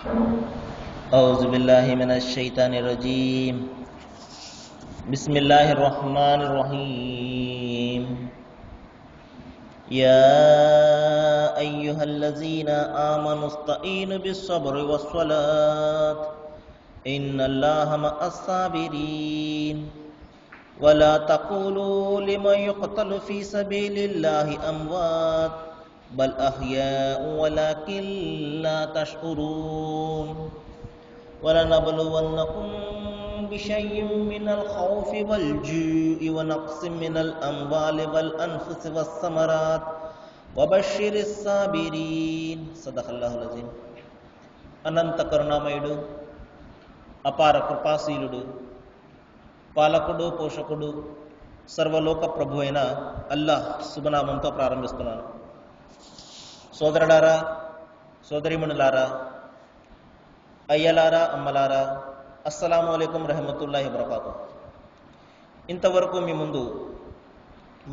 أعوذ بالله من الشيطان الرجيم بسم الله الرحمن الرحيم يا أيها الذين آمنوا استعينوا بالصبر والصلاة إن الله مع الصابرين ولا تقولوا لمن يقتل في سبيل الله أموات بل أحياء ولكن لا تشعرون ولنبلونكم بشيء من الخوف والجوع ونقص من الأموال والأنفس والثمرات وبشر الصابرين صدق الله العظيم. అనంత కరుణామయుడు, అపార కృపాశీలుడు, పాలకుడు, పోషకుడు, సర్వలోక ప్రభు అయిన అల్లాహ్ శుభనామంతో ప్రారంభిస్తున్నాను. సోదరులారా, సోదరిమణులారా, అయ్యలారా, అమ్మలారా, అస్సలాము అలైకుం రహమతుల్లాహి వబరకాతు. ఇంతవరకు మీ ముందు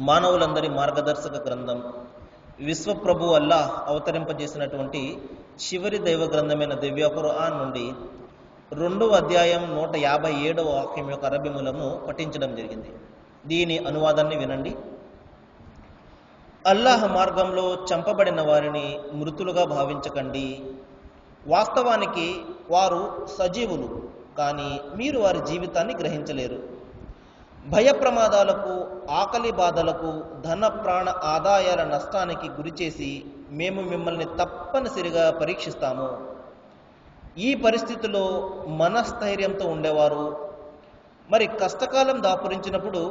మానవులందరి మార్గదర్శక గ్రంథం విశ్వప్రభు అల్లాహ్ అవతరింపజేసినటువంటి చివరి దైవ గ్రంథమైన దివ్య ఖురాన్ నుండి 2వ అధ్యాయం 157వ వాక్యం యొక్క అరబీ మూలము పఠించడం జరిగింది. దీని అనువాదాన్ని వినండి. అల్లాహ్ మార్గంలో చంపబడిన వారిని మృతులుగా భావించకండి. వాస్తవానికి వారు సజీవులు, కానీ మీరు వారి జీవితాన్ని గ్రహించలేరు. భయ ప్రమాదాలకు, ఆకలి బాధలకు, ధన ప్రాణ ఆదాయాల నష్టానికి గురిచేసి మేము మిమ్మల్ని తప్పనిసరిగా పరీక్షిస్తాము. ఈ పరిస్థితిలో మనస్థైర్యంతో ఉండేవారు, మరి కష్టకాలం దాపురించినప్పుడు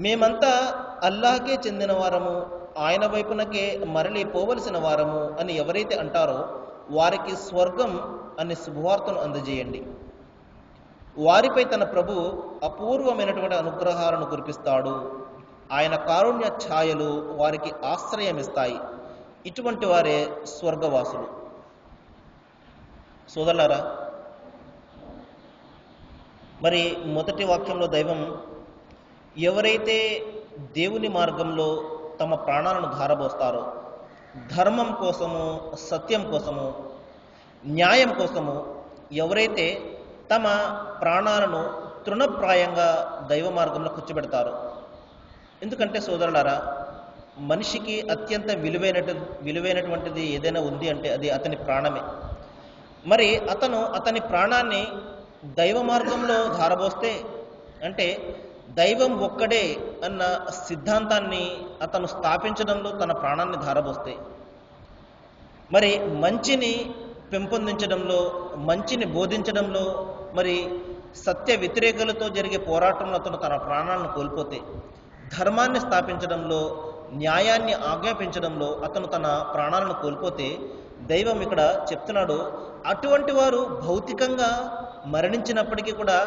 మేమంతా అల్లాహకే చెందిన వారము, ఆయన వైపునకే మరలి పోవలసిన వారము అని ఎవరైతే అంటారో వారికి స్వర్గం అనే శుభవార్తను అందజేయండి. వారిపై తన ప్రభు అపూర్వమైనటువంటి అనుగ్రహాలను కురిపిస్తాడు. ఆయన కారుణ్య ఛాయలు వారికి ఆశ్రయమిస్తాయి. ఇటువంటి వారే స్వర్గవాసులు. సోదరులారా, మరి మొదటి వాక్యంలో దైవం ఎవరైతే దేవుని మార్గంలో తమ ప్రాణాలను ధారబోస్తారో, ధర్మం కోసము, సత్యం కోసము, న్యాయం కోసము ఎవరైతే తమ ప్రాణాలను తృణప్రాయంగా దైవ మార్గంలో కూర్చోబెడతారో, ఎందుకంటే సోదరులారా, మనిషికి అత్యంత విలువైనటువంటిది ఏదైనా ఉంది అంటే అది అతని ప్రాణమే. మరి అతని ప్రాణాన్ని దైవ మార్గంలో ధారబోస్తే అంటే దైవం ఒక్కడే అన్న సిద్ధాంతాన్ని అతను స్థాపించడంలో తన ప్రాణాన్ని ధారబోస్తే, మరి మంచిని పెంపొందించడంలో, మంచిని బోధించడంలో, మరి సత్య వ్యతిరేకులతో జరిగే పోరాటంలో అతను తన ప్రాణాలను కోల్పోతే, ధర్మాన్ని స్థాపించడంలో, న్యాయాన్ని ఆజ్ఞాపించడంలో అతను తన ప్రాణాలను కోల్పోతే, దైవం ఇక్కడ చెప్తున్నాడు, అటువంటి వారు భౌతికంగా మరణించినప్పటికీ కూడా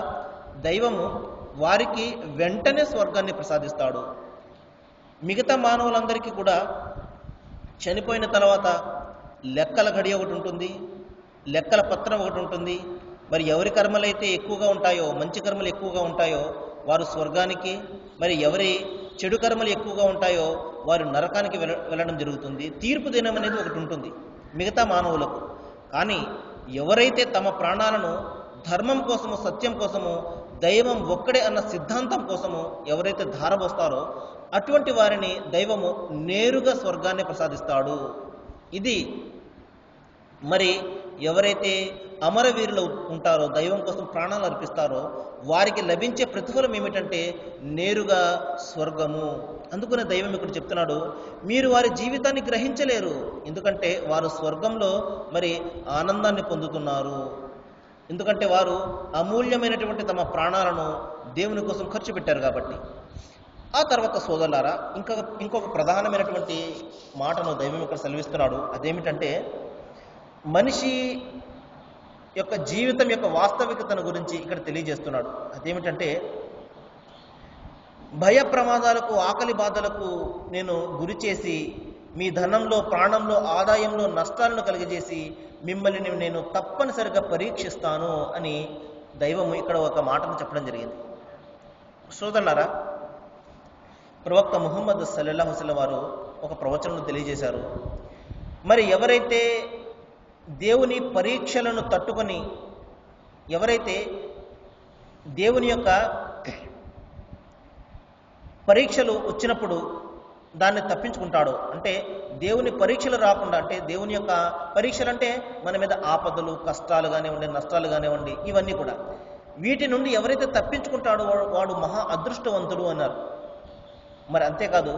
దైవము వారికి వెంటనే స్వర్గాన్ని ప్రసాదిస్తాడు. మిగతా మానవులందరికీ కూడా చనిపోయిన తర్వాత లెక్కల గడియ ఒకటి ఉంటుంది, లెక్కల పత్రం ఒకటి ఉంటుంది. మరి ఎవరి కర్మలైతే ఎక్కువగా ఉంటాయో, మంచి కర్మలు ఎక్కువగా ఉంటాయో వారు స్వర్గానికి, మరి ఎవరి చెడు కర్మలు ఎక్కువగా ఉంటాయో వారు నరకానికి వెళ్ళడం జరుగుతుంది. తీర్పు దినం అనేది ఒకటి ఉంటుంది మిగతా మానవులకు. కానీ ఎవరైతే తమ ప్రాణాలను ధర్మం కోసము, సత్యం కోసము, దైవం ఒక్కడే అన్న సిద్ధాంతం కోసము ఎవరైతే ధారబోస్తారో అటువంటి వారిని దైవము నేరుగా స్వర్గాన్ని ప్రసాదిస్తాడు. ఇది మరి ఎవరైతే అమరవీరులు ఉంటారో, దైవం కోసం ప్రాణాలు అర్పిస్తారో వారికి లభించే ప్రతిఫలం ఏమిటంటే నేరుగా స్వర్గము. అందుకనే దైవం ఇక్కడ చెప్తున్నాడు, మీరు వారి జీవితాన్ని గ్రహించలేరు, ఎందుకంటే వారు స్వర్గంలో మరి ఆనందాన్ని పొందుతున్నారు. ఎందుకంటే వారు అమూల్యమైనటువంటి తమ ప్రాణాలను దేవుని కోసం ఖర్చు పెట్టారు కాబట్టి. ఆ తర్వాత సోదరులారా, ఇంకొక ప్రధానమైనటువంటి మాటను దైవం ఇక్కడ సెలవిస్తున్నాడు. అదేమిటంటే మనిషి యొక్క జీవితం యొక్క వాస్తవికతను గురించి ఇక్కడ తెలియజేస్తున్నాడు. అదేమిటంటే భయ ప్రమాదాలకు, ఆకలి బాధలకు నేను గురి చేసి మీ ధనంలో, ప్రాణంలో, ఆదాయంలో నష్టాలను కలిగజేసి మిమ్మల్ని నేను తప్పనిసరిగా పరీక్షిస్తాను అని దైవము ఇక్కడ ఒక మాటను చెప్పడం జరిగింది. సోదరులారా, ప్రవక్త ముహమ్మద్ సల్లల్లాహు అలైహి వసల్లం వారు ఒక ప్రవచనం తెలియజేశారు. మరి ఎవరైతే దేవుని పరీక్షలను తట్టుకొని ఎవరైతే దేవుని యొక్క పరీక్షలు వచ్చినప్పుడు దాన్ని తప్పించుకుంటాడో, అంటే దేవుని పరీక్షలు రాకుండా, అంటే దేవుని యొక్క పరీక్షలు అంటే మన మీద ఆపదలు, కష్టాలు కానివ్వండి, నష్టాలు కానివ్వండి, ఇవన్నీ కూడా వీటి నుండి ఎవరైతే తప్పించుకుంటాడో వాడు మహా అదృష్టవంతుడు అన్నారు. మరి అంతేకాదు,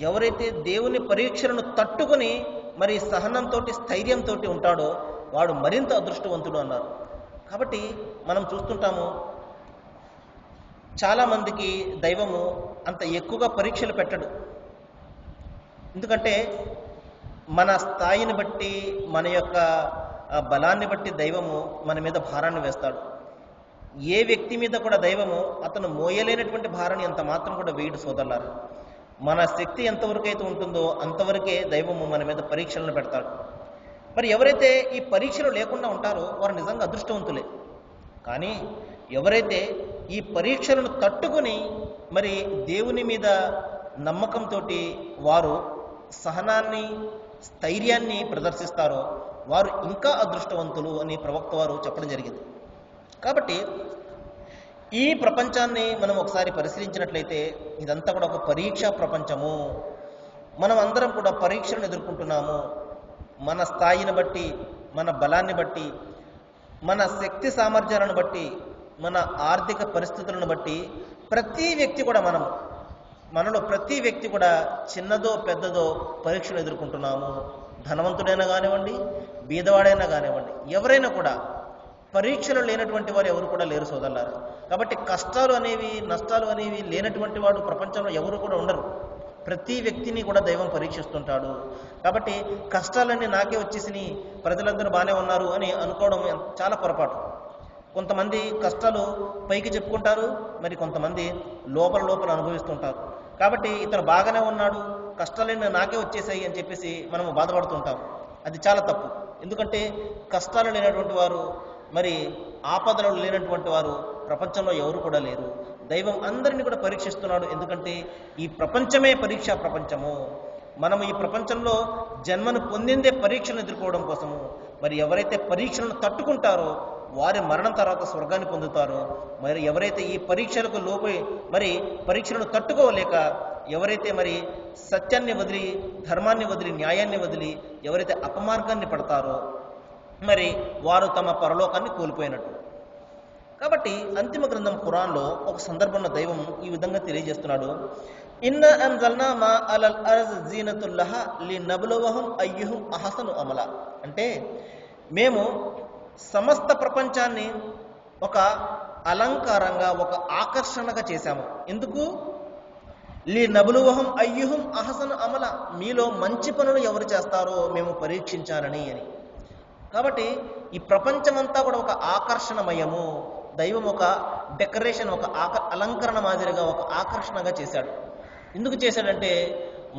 ఎవరైతే దేవుని పరీక్షలను తట్టుకొని మరి సహనంతో, స్థైర్యంతో ఉంటాడో వాడు మరింత అదృష్టవంతుడు అన్నారు. కాబట్టి మనం చూస్తుంటాము, చాలామందికి దైవము అంత ఎక్కువగా పరీక్షలు పెట్టడు. ఎందుకంటే మన స్థాయిని బట్టి, మన యొక్క బలాన్ని బట్టి దైవము మన మీద భారాన్ని వేస్తాడు. ఏ వ్యక్తి మీద కూడా దైవము అతను మోయలేనటువంటి భారాన్ని ఎంత మాత్రం కూడా వేయడు సోదరులారా. మన శక్తి ఎంతవరకు అయితే ఉంటుందో అంతవరకే దైవము మన మీద పరీక్షలను పెడతాడు. మరి ఎవరైతే ఈ పరీక్షలు లేకుండా ఉంటారో వారు నిజంగా అదృష్టవంతులే. కానీ ఎవరైతే ఈ పరీక్షలను తట్టుకొని మరి దేవుని మీద నమ్మకంతో వారు సహనాన్ని, స్థైర్యాన్ని ప్రదర్శిస్తారో వారు ఇంకా అదృష్టవంతులు అని ప్రవక్త వారు చెప్పడం జరిగింది. కాబట్టి ఈ ప్రపంచాన్ని మనం ఒకసారి పరిశీలించినట్లయితే ఇదంతా కూడా ఒక పరీక్షా ప్రపంచము. మనం అందరం కూడా పరీక్షలను ఎదుర్కొంటున్నాము. మన స్థాయిని బట్టి, మన బలాన్ని బట్టి, మన శక్తి సామర్థ్యాలను బట్టి, మన ఆర్థిక పరిస్థితులను బట్టి ప్రతి వ్యక్తి కూడా మనలో ప్రతి వ్యక్తి కూడా చిన్నదో పెద్దదో పరీక్షలు ఎదుర్కొంటున్నాము. ధనవంతుడైనా కానివ్వండి, బీదవాడైనా కానివ్వండి, ఎవరైనా కూడా పరీక్షలు లేనటువంటి వారు ఎవరు కూడా లేరు సోదరులారా. కాబట్టి కష్టాలు అనేవి, నష్టాలు అనేవి లేనటువంటి వాడు ప్రపంచంలో ఎవరు కూడా ఉండరు. ప్రతి వ్యక్తిని కూడా దైవం పరీక్షిస్తుంటాడు. కాబట్టి కష్టాలన్నీ నాకే వచ్చేసినాయి, ప్రజలందరూ బాగానే ఉన్నారు అని అనుకోవడం చాలా పొరపాటు. కొంతమంది కష్టాలు పైకి చెప్పుకుంటారు, మరి కొంతమంది లోపల అనుభవిస్తుంటారు. కాబట్టి ఇతను బాగానే ఉన్నాడు, కష్టాలన్నీ నాకే వచ్చేసాయి అని చెప్పేసి మనము బాధపడుతుంటాం. అది చాలా తప్పు. ఎందుకంటే కష్టాలు లేనటువంటి వారు, మరి ఆపదలు లేనటువంటి వారు ప్రపంచంలో ఎవరు కూడా లేరు. దైవం అందరినీ కూడా పరీక్షిస్తున్నాడు. ఎందుకంటే ఈ ప్రపంచమే పరీక్షా ప్రపంచము. మనం ఈ ప్రపంచంలో జన్మను పొందిందే పరీక్షలను ఎదుర్కోవడం కోసము. మరి ఎవరైతే పరీక్షలను తట్టుకుంటారో వారి మరణం తర్వాత స్వర్గాన్ని పొందుతారు. మరి ఎవరైతే ఈ పరీక్షలకు లోపై మరి పరీక్షలను తట్టుకోలేక ఎవరైతే మరి సత్యాన్ని వదిలి, ధర్మాన్ని వదిలి, న్యాయాన్ని వదిలి ఎవరైతే అపమార్గాన్ని పడతారో మరి వారు తమ పరలోకాన్ని కోల్పోయినట్టు. కాబట్టి అంతిమ గ్రంథం ఖురాన్లో ఒక సందర్భంలో దైవం ఈ విధంగా తెలియజేస్తున్నాడు, ఇన్నా అన్జల్నా మా అలల్ అర్జ్ జీనతుల్ లహా లినబ్లువహుం అయ్యుహుం అహసను అమలా. అంటే మేము సమస్త ప్రపంచాన్ని ఒక అలంకారంగా, ఒక ఆకర్షణగా చేశాము. ఎందుకు? లినబ్లువహుం అయ్యుహుం అహసను అమలా, మీలో మంచి పనులు ఎవరు చేస్తారో మేము పరీక్షించాలని అని. కాబట్టి ఈ ప్రపంచమంతా కూడా ఒక ఆకర్షణమయము. దైవం ఒక డెకరేషన్, ఒక అలంకరణ మాదిరిగా, ఒక ఆకర్షణగా చేశాడు. ఎందుకు చేశాడంటే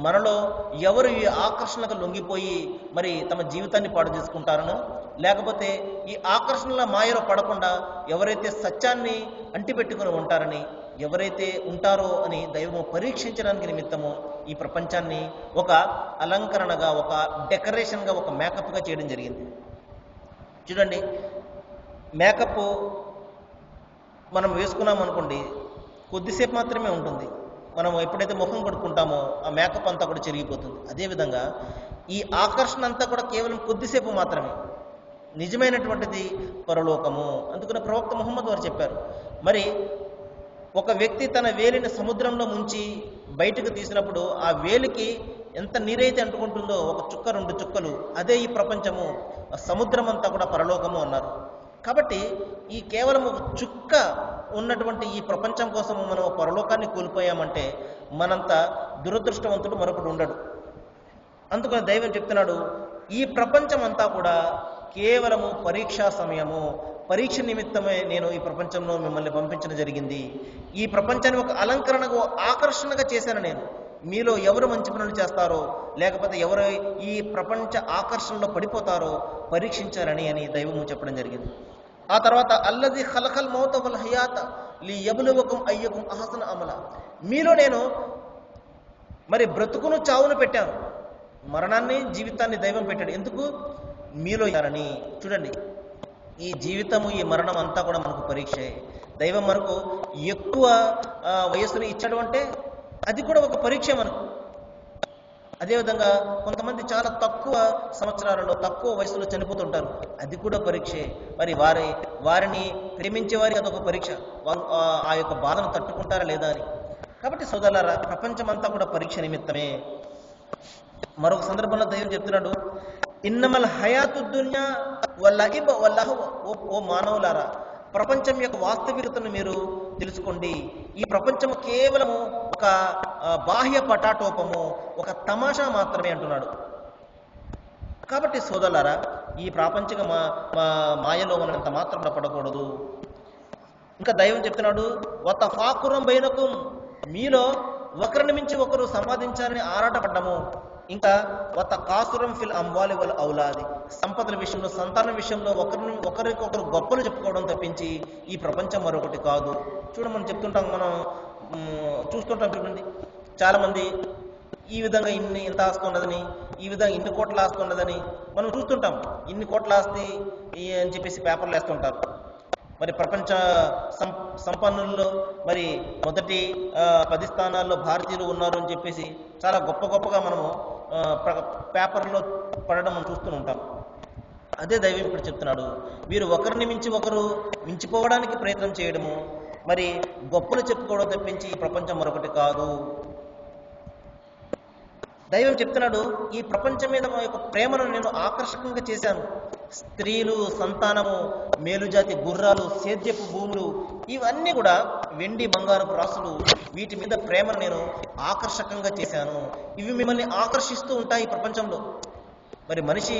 మనలో ఎవరు ఈ ఆకర్షణకు లొంగిపోయి మరి తమ జీవితాన్ని పాడు చేసుకుంటారనో, లేకపోతే ఈ ఆకర్షణల మాయలో పడకుండా ఎవరైతే సత్యాన్ని అంటిపెట్టుకుని ఉంటారని, ఎవరైతే ఉంటారో అని దైవము పరీక్షించడానికి నిమిత్తము ఈ ప్రపంచాన్ని ఒక అలంకరణగా, ఒక డెకరేషన్గా, ఒక మేకప్గా చేయడం జరిగింది. చూడండి, మేకప్ మనం వేసుకున్నాం అనుకోండి, కొద్దిసేపు మాత్రమే ఉంటుంది. మనం ఎప్పుడైతే ముఖం కడుక్కుంటామో ఆ మేకప్ అంతా కూడా చెరిగిపోతుంది. అదేవిధంగా ఈ ఆకర్షణ అంతా కూడా కేవలం కొద్దిసేపు మాత్రమే. నిజమైనటువంటిది పరలోకము. అందుకని ప్రవక్త ముహమ్మద్ వారు చెప్పారు, మరి ఒక వ్యక్తి తన వేలిని సముద్రంలో ముంచి బయటకు తీసినప్పుడు ఆ వేలికి ఎంత నీరైతే అంటుకుంటుందో, ఒక చుక్క, 2 చుక్కలు, అదే ఈ ప్రపంచము, సముద్రం అంతా కూడా పరలోకము అన్నారు. కాబట్టి ఈ కేవలం ఒక చుక్క ఉన్నటువంటి ఈ ప్రపంచం కోసం మనం పరలోకాన్ని కోల్పోయామంటే మనంత దురదృష్టవంతుడు మరొకడు ఉండడు. అందుకని దైవం చెప్తున్నాడు, ఈ ప్రపంచం అంతా కూడా కేవలము పరీక్షా సమయము, పరీక్ష నిమిత్తమే నేను ఈ ప్రపంచంలో మిమ్మల్ని పంపించడం జరిగింది. ఈ ప్రపంచాన్ని ఒక అలంకరణగా, ఆకర్షణగా చేశాను నేను. మీలో ఎవరు మంచి పనులు చేస్తారో, లేకపోతే ఎవరు ఈ ప్రపంచ ఆకర్షణలో పడిపోతారో పరీక్షించాలని అని దైవము చెప్పడం జరిగింది. ఆ తర్వాత అల్లది ఖలఖల్ మౌత వల్ హయాత లియబ్లువకుం అయ్యకుం అహసన అమల, మీలో నేను మరి బ్రతుకును చావును పెట్టాను, మరణాన్ని జీవితాన్ని దైవం పెట్టాడు. ఎందుకు? మీలో ఇస్తారని. చూడండి, ఈ జీవితము ఈ మరణం అంతా కూడా మనకు పరీక్షే. దైవం మనకు ఎక్కువ వయస్సును ఇచ్చాడు అంటే అది కూడా ఒక పరీక్ష మనకు. అదేవిధంగా కొంతమంది చాలా తక్కువ సంవత్సరాలలో తక్కువ వయసులో చనిపోతుంటారు, అది కూడా పరీక్షే. మరి వారిని ప్రేమించే వారికి అదొక పరీక్ష, వారు ఆ యొక్క బాధను తట్టుకుంటారా లేదా అని. కాబట్టి సోదరులారా, ప్రపంచం అంతా కూడా పరీక్ష నిమిత్తమే. మరొక సందర్భంలో దైవం చెప్తున్నాడు, ఇన్నమల్ హయాతు దున్యా వల్లహిబ వల్లహు. ఓ మానవులారా, ప్రపంచం యొక్క వాస్తవికతను మీరు తెలుసుకోండి. ఈ ప్రపంచం కేవలము ఒక బాహ్య పటాటోపము, ఒక తమాషా మాత్రమే అంటున్నాడు. కాబట్టి సోదరులారా, ఈ ప్రాపంచిక మాయలో మనం ఎంత మాత్రం పడకూడదు. ఇంకా దైవం చెప్తున్నాడు, వత ఫాకురం బైనకుం, మీలో ఒకరిని మించి ఒకరు సంపాదించాలని ఆరాటపడ్డము. ఇంకా వత కాసురం ఫిల్ అంవాలి వల్ ఔలాది, సంపదల విషయంలో సంతానం విషయంలో ఒకరికొకరు గొప్పలు చెప్పుకోవడం తప్పించి ఈ ప్రపంచం మరొకటి కాదు. మనం చెప్తుంటాం, మనం చూస్తుంటాం. చూడండి, చాలా మంది ఈ విధంగా ఇంత ఆస్తి ఉండదని, ఈ విధంగా ఇన్ని కోట్ల ఆస్తి ఉండదని మనం చూస్తుంటాం. ఇన్ని కోట్ల ఆస్తి అని చెప్పేసి పేపర్లు వేస్తుంటారు. మరి ప్రపంచ సంపన్నుల్లో మరి మొదటి 10 స్థానాల్లో భారతీయులు ఉన్నారు అని చెప్పేసి చాలా గొప్పగా మనము పేపర్లో పడడం మనం చూస్తూ ఉంటాం. అదే దైవం ఇప్పుడు చెప్తున్నాడు, మీరు ఒకరిని మించి ఒకరు మించిపోవడానికి ప్రయత్నం చేయడము, మరి గొప్పలు చెప్పుకోవడం తప్పించి ఈ ప్రపంచం మరొకటి కాదు. దైవం చెప్తున్నాడు, ఈ ప్రపంచం మీద మా యొక్క ప్రేమను నేను ఆకర్షకంగా చేశాను. స్త్రీలు, సంతానము, మేలుజాతి గుర్రాలు, సేద్యపు భూములు, ఇవన్నీ కూడా వెండి బంగారపు రాసులు, వీటి మీద ప్రేమను నేను ఆకర్షకంగా చేశాను. ఇవి మిమ్మల్ని ఆకర్షిస్తూ ఉంటాయి ఈ ప్రపంచంలో. మరి మనిషి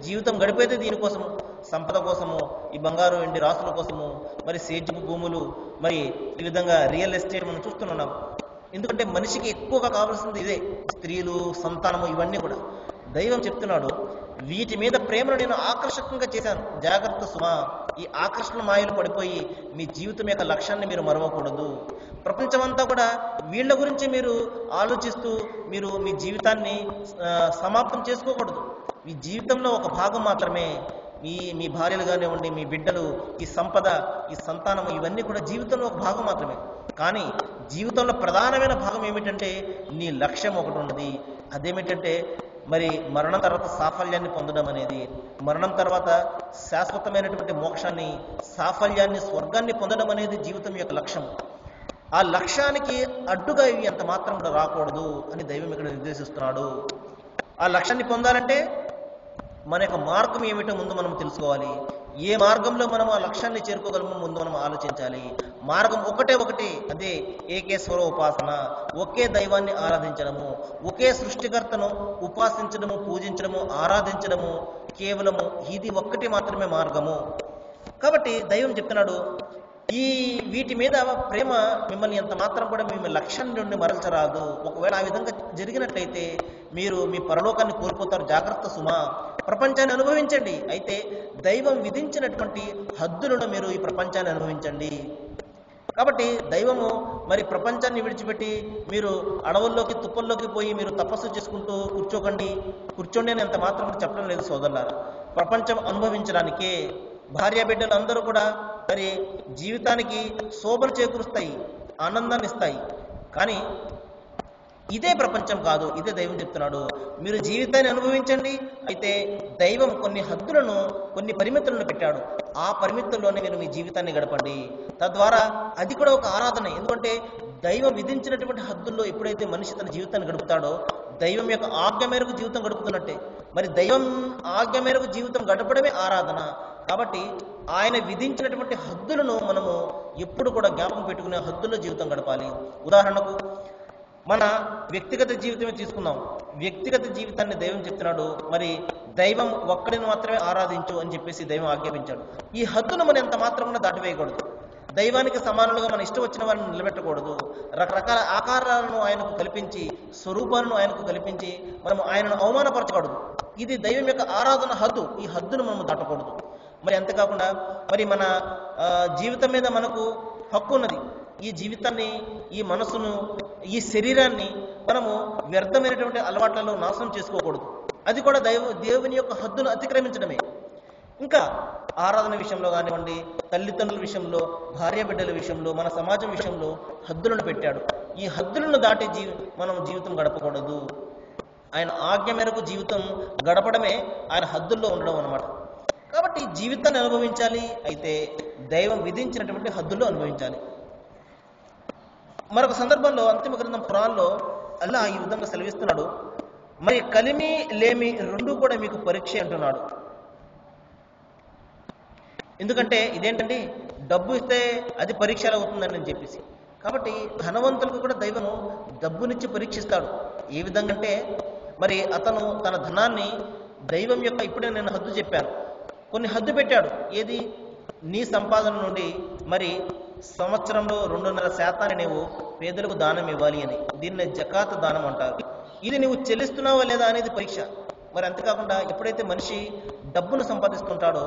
జీవితం గడిపేదే దీనికోసము, సంపద కోసము, ఈ బంగారు వెండి రాసుల కోసము, మరి సేద్యపు భూములు, మరి ఈ విధంగా రియల్ ఎస్టేట్ మనం చూస్తున్నాం. ఎందుకంటే మనిషికి ఎక్కువగా కావాల్సింది ఇదే, స్త్రీలు, సంతానము, ఇవన్నీ కూడా. దైవం చెప్తున్నాడు, వీటి మీద ప్రేమను నేను ఆకర్షకంగా చేశాను. జాగ్రత్త సుమా, ఈ ఆకర్షణ మాయలు పడిపోయి మీ జీవితం యొక్క లక్ష్యాన్ని మీరు మరవకూడదు. ప్రపంచమంతా కూడా వీళ్ళ గురించి మీరు ఆలోచిస్తూ మీరు మీ జీవితాన్ని సమాప్తం చేసుకోకూడదు. మీ జీవితంలో ఒక భాగం మాత్రమే. మీ భార్యలు కానివ్వండి, మీ బిడ్డలు, ఈ సంపద, ఈ సంతానం, ఇవన్నీ కూడా జీవితంలో ఒక భాగం మాత్రమే. కానీ జీవితంలో ప్రధానమైన భాగం ఏమిటంటే నీ లక్ష్యం ఒకటి ఉన్నది. అదేమిటంటే మరి మరణం తర్వాత సాఫల్యాన్ని పొందడం అనేది, మరణం తర్వాత శాశ్వతమైనటువంటి మోక్షాన్ని, సాఫల్యాన్ని, స్వర్గాన్ని పొందడం అనేది జీవితం యొక్క లక్ష్యం. ఆ లక్ష్యానికి అడ్డుగా ఇవి ఎంత మాత్రం కూడా రాకూడదు అని దైవం ఇక్కడ నిర్దేశిస్తున్నాడు. ఆ లక్ష్యాన్ని పొందాలంటే మన యొక్క మార్గం ఏమిటో ముందు మనం తెలుసుకోవాలి. ఏ మార్గంలో మనం ఆ లక్ష్యాన్ని చేరుకోగలమో ముందు మనం ఆలోచించాలి. మార్గం ఒకటే, అదే ఏకేశ్వర ఉపాసన, ఒకే దైవాన్ని ఆరాధించడము, ఒకే సృష్టికర్తను ఉపాసించడము, పూజించడము, ఆరాధించడము, కేవలము ఇది ఒక్కటి మాత్రమే మార్గము. కాబట్టి దైవం చెప్తున్నాడు, వీటి మీద ప్రేమ మిమ్మల్ని ఎంత మాత్రం కూడా మీ లక్ష్యం నుండి మరల్చరాదు. ఒకవేళ ఆ విధంగా జరిగినట్లయితే మీరు మీ పరలోకాన్ని కోల్పోతారు. జాగ్రత్త సుమా, ప్రపంచాన్ని అనుభవించండి, అయితే దైవం విధించినటువంటి హద్దులను మీరు ఈ ప్రపంచాన్ని అనుభవించండి. కాబట్టి దైవము మరి ప్రపంచాన్ని విడిచిపెట్టి మీరు అడవుల్లోకి, తుప్పల్లోకి పోయి మీరు తపస్సు చేసుకుంటూ కూర్చోండి అని ఎంత మాత్రం చెప్పడం లేదు సోదరులారా. ప్రపంచం అనుభవించడానికే. భార్య బిడ్డలు అందరూ కూడా మరి జీవితానికి శోభను చేకూరుస్తాయి, ఆనందాన్ని ఇస్తాయి. కానీ ఇదే ప్రపంచం కాదు. ఇదే దైవం చెప్తున్నాడు, మీరు జీవితాన్ని అనుభవించండి, అయితే దైవం కొన్ని హద్దులను, కొన్ని పరిమితులను పెట్టాడు. ఆ పరిమితుల్లోనే మీరు మీ జీవితాన్ని గడపండి. తద్వారా అది కూడా ఒక ఆరాధన. ఎందుకంటే దైవం విధించినటువంటి హద్దుల్లో ఎప్పుడైతే మనిషి తన జీవితాన్ని గడుపుతాడో దైవం యొక్క ఆజ్ఞ మేరకు జీవితం గడుపుతున్నట్టే. మరి దైవం ఆజ్ఞ మేరకు జీవితం గడపడమే ఆరాధన. కాబట్టి ఆయన విధించినటువంటి హద్దులను మనము ఎప్పుడు కూడా జ్ఞాపకం పెట్టుకునే హద్దుల్లో జీవితం గడపాలి. ఉదాహరణకు మన వ్యక్తిగత జీవితమే తీసుకుందాం. వ్యక్తిగత జీవితాన్ని దైవం చెప్తున్నాడు, మరి దైవం ఒక్కడిని మాత్రమే ఆరాధించు అని చెప్పేసి దైవం ఆజ్ఞాపించాడు. ఈ హద్దును మనం ఎంత మాత్రం దాటివేయకూడదు. దైవానికి సమానులుగా మన ఇష్టం వచ్చిన వారిని నిలబెట్టకూడదు. రకరకాల ఆకారాలను ఆయనకు కల్పించి, స్వరూపాలను ఆయనకు కల్పించి మనము ఆయనను అవమానపరచకూడదు. ఇది దైవం యొక్క ఆరాధన హద్దు. ఈ హద్దును మనము దాటకూడదు. మరి అంతేకాకుండా మరి మన జీవితం మీద మనకు హక్కు ఉన్నది. ఈ జీవితాన్ని, ఈ మనసును, ఈ శరీరాన్ని మనము వ్యర్థమైనటువంటి అలవాట్లలో నాశనం చేసుకోకూడదు. అది కూడా దేవుని యొక్క హద్దును అతిక్రమించడమే. ఇంకా ఆరాధన విషయంలో కానివ్వండి, తల్లిదండ్రుల విషయంలో, భార్య బిడ్డల విషయంలో, మన సమాజం విషయంలో హద్దులను పెట్టాడు. ఈ హద్దులను దాటి మనం జీవితం గడపకూడదు. ఆయన ఆజ్ఞ మేరకు జీవితం గడపడమే ఆయన హద్దుల్లో ఉండడం అన్నమాట. కాబట్టి జీవితాన్ని అనుభవించాలి, అయితే దైవం విధించినటువంటి హద్దుల్లో అనుభవించాలి. మరొక సందర్భంలో అంతిమ గ్రంథం ఖురాన్లో అల్లాహ్ ఈ విధంగా సెలవిస్తున్నాడు, మరి కలిమి లేమి రెండు కూడా మీకు పరీక్ష అంటున్నాడు. ఎందుకంటే ఇదేంటండి, డబ్బు ఇస్తే అది పరీక్ష అవుతుందని అని చెప్పేసి. కాబట్టి ధనవంతులకు కూడా దైవము డబ్బునిచ్చి పరీక్షిస్తాడు. ఏ విధంగా అంటే, మరి అతను తన ధనాన్ని దైవం యొక్క, ఇప్పుడే నేను హద్దు చెప్పాను, కొన్ని హద్దు పెట్టాడు. ఏది? నీ సంపాదన నుండి మరి సంవత్సరంలో 2.5% నీవు పేదలకు దానం ఇవ్వాలి అని. దీన్ని జకాత్ దానం అంటారు. ఇది నువ్వు చెల్లిస్తున్నావా లేదా అనేది పరీక్ష. మరి అంతేకాకుండా ఎప్పుడైతే మనిషి డబ్బును సంపాదిస్తుంటాడో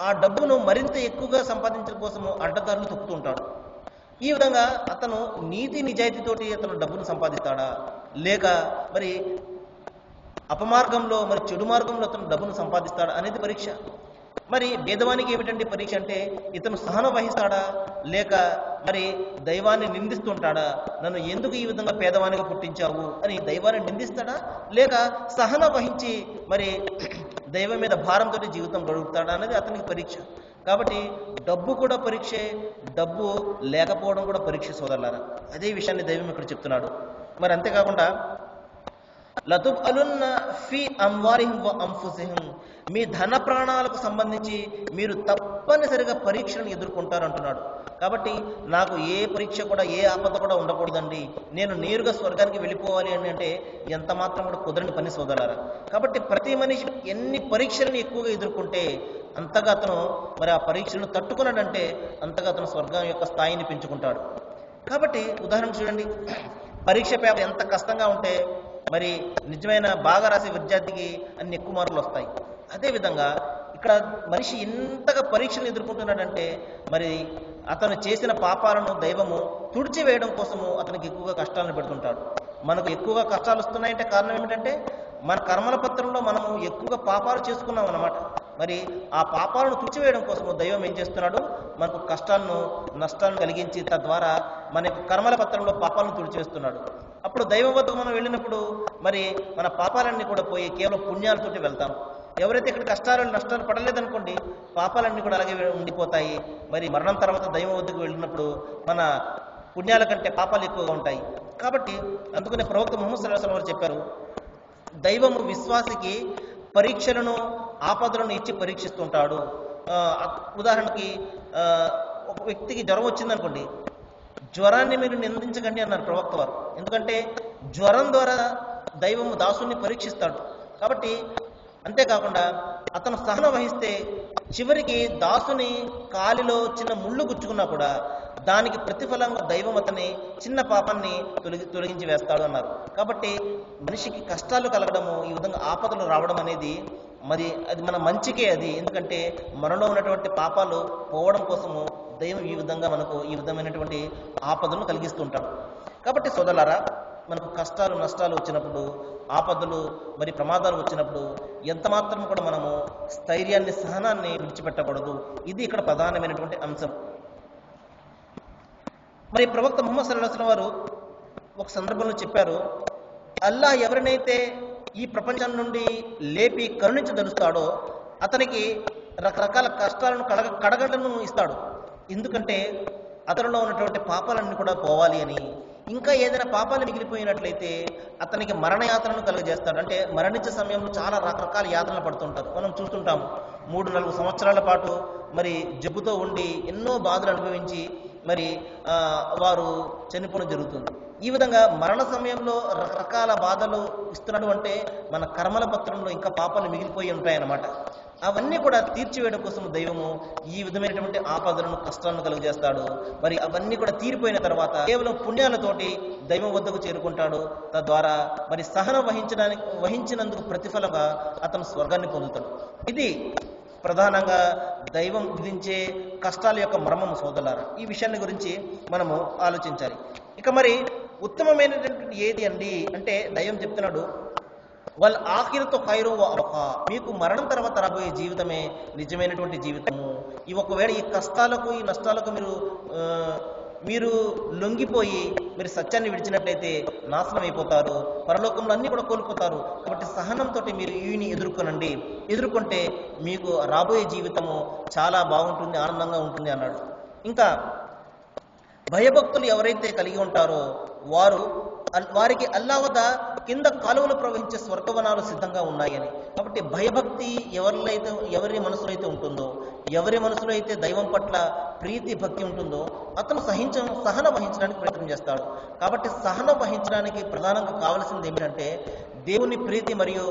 ఆ డబ్బును మరింత ఎక్కువగా సంపాదించడం కోసము అడ్డదారులు తొక్కుతుంటాడు. ఈ విధంగా అతను నీతి నిజాయితీతోటి అతను డబ్బును సంపాదిస్తాడా, లేక మరి అపమార్గంలో, మరి చెడు మార్గంలో అతను డబ్బును సంపాదిస్తాడా అనేది పరీక్ష. మరి భేదవానికి ఏమిటంటే పరీక్ష అంటే, ఇతను సహనం వహిస్తాడా, లేక మరి దైవాన్ని నిందిస్తుంటాడా, నన్ను ఎందుకు ఈ విధంగా పేదవానికి పుట్టించావు అని దైవాన్ని నిందిస్తాడా, లేక సహనం వహించి మరి దైవం మీద భారంతో జీవితం గడుపుతాడా అనేది అతనికి పరీక్ష. కాబట్టి డబ్బు కూడా పరీక్షే, డబ్బు లేకపోవడం కూడా పరీక్ష సోదరులారా. అదే విషయాన్ని దైవం ఇక్కడ చెప్తున్నాడు. మరి అంతేకాకుండా లతుబ్ అలున్న ఫీ అమ్వారిహిం వ అంఫుసిహిం, మీ ధన ప్రాణాలకు సంబంధించి మీరు తప్పనిసరిగా పరీక్షను ఎదుర్కొంటారు అంటున్నాడు. కాబట్టి నాకు ఏ పరీక్ష కూడా, ఏ ఆపద కూడా ఉండకూడదండి, నేను నేరుగా స్వర్గానికి వెళ్ళిపోవాలి అని అంటే ఎంత మాత్రం కూడా కుదరని పని సోదరులారా. కాబట్టి ప్రతి మనిషి ఎన్ని పరీక్షలను ఎక్కువగా ఎదుర్కొంటే అంతగా అతను మరి ఆ పరీక్షలను తట్టుకున్నాడంటే అంతగా అతను స్వర్గం యొక్క స్థాయిని పెంచుకుంటాడు. కాబట్టి ఉదాహరణ చూడండి, పరీక్ష పేపర్ ఎంత కష్టంగా ఉంటే మరి నిజమైన బాగా రాసే విద్యార్థికి అన్ని ఎక్కువ మార్కులు వస్తాయి. అదేవిధంగా ఇక్కడ మనిషి ఎంతగా పరీక్షలు ఎదుర్కొంటున్నాడంటే మరి అతను చేసిన పాపాలను దైవము తుడిచివేయడం కోసము అతనికి ఎక్కువగా కష్టాలను పెడుతుంటాడు. మనకు ఎక్కువగా కష్టాలు వస్తున్నాయంటే కారణం ఏమిటంటే మన కర్మల పత్రంలో మనము ఎక్కువగా పాపాలు చేసుకున్నాం అన్నమాట. మరి ఆ పాపాలను తుడిచివేయడం కోసము దైవం ఏం చేస్తున్నాడు, మనకు కష్టాలను, నష్టాలను కలిగించి తద్వారా మన యొక్క కర్మల పత్రంలో పాపాలను తుడిచేస్తున్నాడు. అప్పుడు దైవం వద్దకు మనం వెళ్ళినప్పుడు మరి మన పాపాలన్నీ కూడా పోయి కేవలం పుణ్యాలతోటి వెళ్తాం. ఎవరైతే ఇక్కడ కష్టాలు నష్టాలు పడలేదనుకోండి, పాపాలన్నీ కూడా అలాగే ఉండిపోతాయి. మరి మరణం తర్వాత దైవం వద్దకు వెళ్ళినప్పుడు మన పుణ్యాల కంటే పాపాలు ఎక్కువగా ఉంటాయి. కాబట్టి అందుకనే ప్రవక్త ముహమ్మద్ సల్లల్లాహు అలైహి వసల్లం చెప్పారు, దైవము విశ్వాసికి పరీక్షలను, ఆపదలను ఇచ్చి పరీక్షిస్తుంటాడు. ఉదాహరణకి ఒక వ్యక్తికి జ్వరం వచ్చిందనుకోండి, జ్వరాన్ని మీరు నిందించకండి అన్నారు ప్రవక్త వారు. ఎందుకంటే జ్వరం ద్వారా దైవము దాసుని పరీక్షిస్తాడు. కాబట్టి అంతేకాకుండా అతను సహన వహిస్తే చివరికి దాసుని కాలిలో చిన్న ముళ్ళు గుచ్చుకున్నా కూడా దానికి ప్రతిఫలంగా దైవం అతని చిన్న పాపాన్ని తొలగించి వేస్తాడు అన్నారు. కాబట్టి మనిషికి కష్టాలు కలగడము, ఈ విధంగా ఆపదలు రావడం అనేది మరి అది మన మంచికే. అది ఎందుకంటే మనలో ఉన్నటువంటి పాపాలు పోవడం కోసము దైవం ఈ విధంగా మనకు ఈ విధమైనటువంటి ఆపదలను కలిగిస్తుంటాడు. కాబట్టి సోదరులారా, మనకు కష్టాలు నష్టాలు వచ్చినప్పుడు, ఆపదలు మరి ప్రమాదాలు వచ్చినప్పుడు ఎంత మాత్రం కూడా మనము స్థైర్యాన్ని, సహనాన్ని విడిచిపెట్టకూడదు. ఇది ఇక్కడ ప్రధానమైనటువంటి అంశం. మరి ప్రవక్త ముహమ్మద్ సల్లల్లాహు అలైహి వసల్లం వారు ఒక సందర్భంలో చెప్పారు, అల్లాహ్ ఎవరినైతే ఈ ప్రపంచం నుండి లేపి కరుణించదలుస్తాడో అతనికి రకరకాల కష్టాలను కడగడను ఇస్తాడు. ఎందుకంటే అతనిలో ఉన్నటువంటి పాపాలన్నీ కూడా పోవాలి అని. ఇంకా ఏదైనా పాపాలు మిగిలిపోయినట్లయితే అతనికి మరణయాత్రను కలుగజేస్తాడు. అంటే మరణించే సమయంలో చాలా రకరకాల యాత్రలు పడుతుంటారు. మనం చూస్తుంటాము 3-4 సంవత్సరాల పాటు మరి జబ్బుతో ఉండి ఎన్నో బాధలు అనుభవించి మరి వారు చనిపోవడం జరుగుతుంది. ఈ విధంగా మరణ సమయంలో రకరకాల బాధలు ఇస్తున్నాడు. అంటే మన కర్మల పత్రంలో ఇంకా పాపాలు మిగిలిపోయి ఉంటాయన్నమాట. అవన్నీ కూడా తీర్చివేయడం కోసం దైవము ఈ విధమైనటువంటి ఆపదలను, కష్టాలను కలుగజేస్తాడు. మరి అవన్నీ కూడా తీరిపోయిన తర్వాత కేవలం పుణ్యాలతోటి దైవం వద్దకు చేరుకుంటాడు. తద్వారా మరి సహనం వహించినందుకు ప్రతిఫలంగా అతను స్వర్గాన్ని పొందుతాడు. ఇది ప్రధానంగా దైవం విధించే కష్టాల యొక్క మర్మము సోదరులారా. ఈ విషయాన్ని గురించి మనము ఆలోచించాలి. ఇక మరి ఉత్తమమైనటువంటి ఏది అండి అంటే దైవం చెప్తున్నాడు, వల్ ఆఖిరతు ఖైరు వ అబ్కా, మీకు మరణం తర్వాత రాబోయే జీవితమే నిజమైనటువంటి జీవితము. ఒకవేళ ఈ కష్టాలకు ఈ నష్టాలకు మీరు లొంగిపోయి మీరు సత్యాన్ని విడిచినట్లయితే నాశనం అయిపోతారు, పరలోకంలో అన్ని కూడా కోల్పోతారు. కాబట్టి సహనంతో మీరు ఈని ఎదుర్కొంటే మీకు రాబోయే జీవితము చాలా బాగుంటుంది, ఆనందంగా ఉంటుంది అన్నాడు. ఇంకా భయభక్తులు ఎవరైతే కలిగి ఉంటారో వారికి అల్లా వద్ద కింద కాలువలు ప్రవహించే స్వర్గవనాలు సిద్ధంగా ఉన్నాయని. కాబట్టి భయభక్తి ఎవరి మనసులో అయితే ఉంటుందో, ఎవరి మనసులో అయితే దైవం పట్ల ప్రీతి భక్తి ఉంటుందో అతను సహనం వహించడానికి ప్రయత్నం చేస్తాడు. కాబట్టి సహనం వహించడానికి ప్రధానంగా కావలసింది ఏమిటంటే దేవుని ప్రీతి మరియు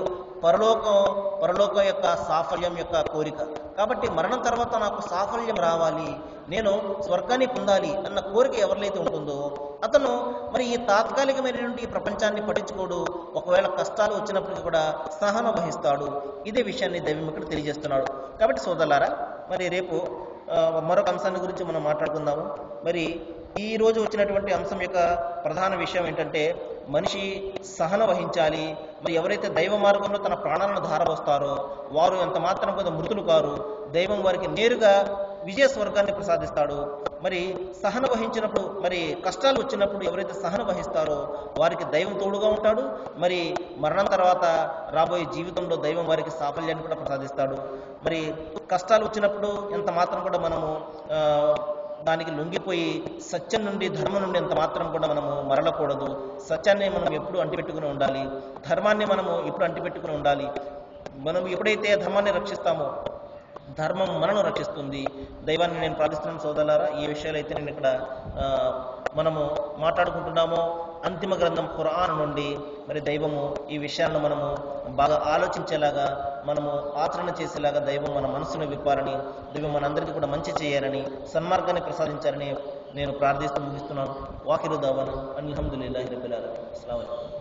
పరలోకం యొక్క సాఫల్యం యొక్క కోరిక. కాబట్టి మరణం తర్వాత నాకు సాఫల్యం రావాలి, నేను స్వర్గాన్ని పొందాలి అన్న కోరిక ఎవరిలైతే ఉంటుందో అతను మరి ఈ తాత్కాలికమైనటువంటి ఈ ప్రపంచాన్ని పట్టించుకోడు. ఒకవేళ కష్టాలు వచ్చినప్పటికీ కూడా సహనం వహిస్తాడు. ఇదే విషయాన్ని దైవం ఇక్కడ తెలియజేస్తున్నాడు. కాబట్టి సోదరులారా, మరి రేపు మరొక అంశాన్ని గురించి మనం మాట్లాడుకుందాము. మరి ఈ రోజు వచ్చినటువంటి అంశం యొక్క ప్రధాన విషయం ఏంటంటే మనిషి సహనం వహించాలి. మరి ఎవరైతే దైవ మార్గంలో తన ప్రాణాలను ధారపోస్తారో వారు ఎంత మాత్రం కొంత మృతులు కారు. దైవం వారికి నేరుగా విజయ స్వర్గాన్ని ప్రసాదిస్తాడు. మరి సహన వహించినప్పుడు, మరి కష్టాలు వచ్చినప్పుడు ఎవరైతే సహన వహిస్తారో వారికి దైవం తోడుగా ఉంటాడు. మరి మరణం తర్వాత రాబోయే జీవితంలో దైవం వారికి సాఫల్యాన్ని కూడా ప్రసాదిస్తాడు. మరి కష్టాలు వచ్చినప్పుడు ఎంత మాత్రం కూడా మనము దానికి లొంగిపోయి సత్యం నుండి, ధర్మం నుండి ఎంత మాత్రం కూడా మనము మరలకూడదు. సత్యాన్ని మనం ఎప్పుడు అంటిపెట్టుకుని ఉండాలి, ధర్మాన్ని మనము ఎప్పుడు అంటిపెట్టుకుని ఉండాలి. మనం ఎప్పుడైతే ధర్మాన్ని రక్షిస్తామో ధర్మం మనను రక్షిస్తుంది. దైవాన్ని నేను ప్రార్థిస్తున్నాను సోదరులారా. ఈ విషయాలు అయితే నేను ఇక్కడ మనము మాట్లాడుకుంటున్నామో అంతిమ గ్రంథం ఖురాన్ నుండి మరి దైవము ఈ విషయాలను మనము బాగా ఆలోచించేలాగా, మనము ఆచరణ చేసేలాగా దైవం మన మనసును విప్పాలని, దైవం మనందరికీ కూడా మంచి చేయాలని, సన్మార్గాన్ని ప్రసాదించాలని నేను ప్రార్థిస్తూ ముగిస్తున్నాను. వాకిరు దావాను అల్హమ్దులిల్లాహి రబ్బిల్ ఆలమీన్. అస్సలాము అలైకుం.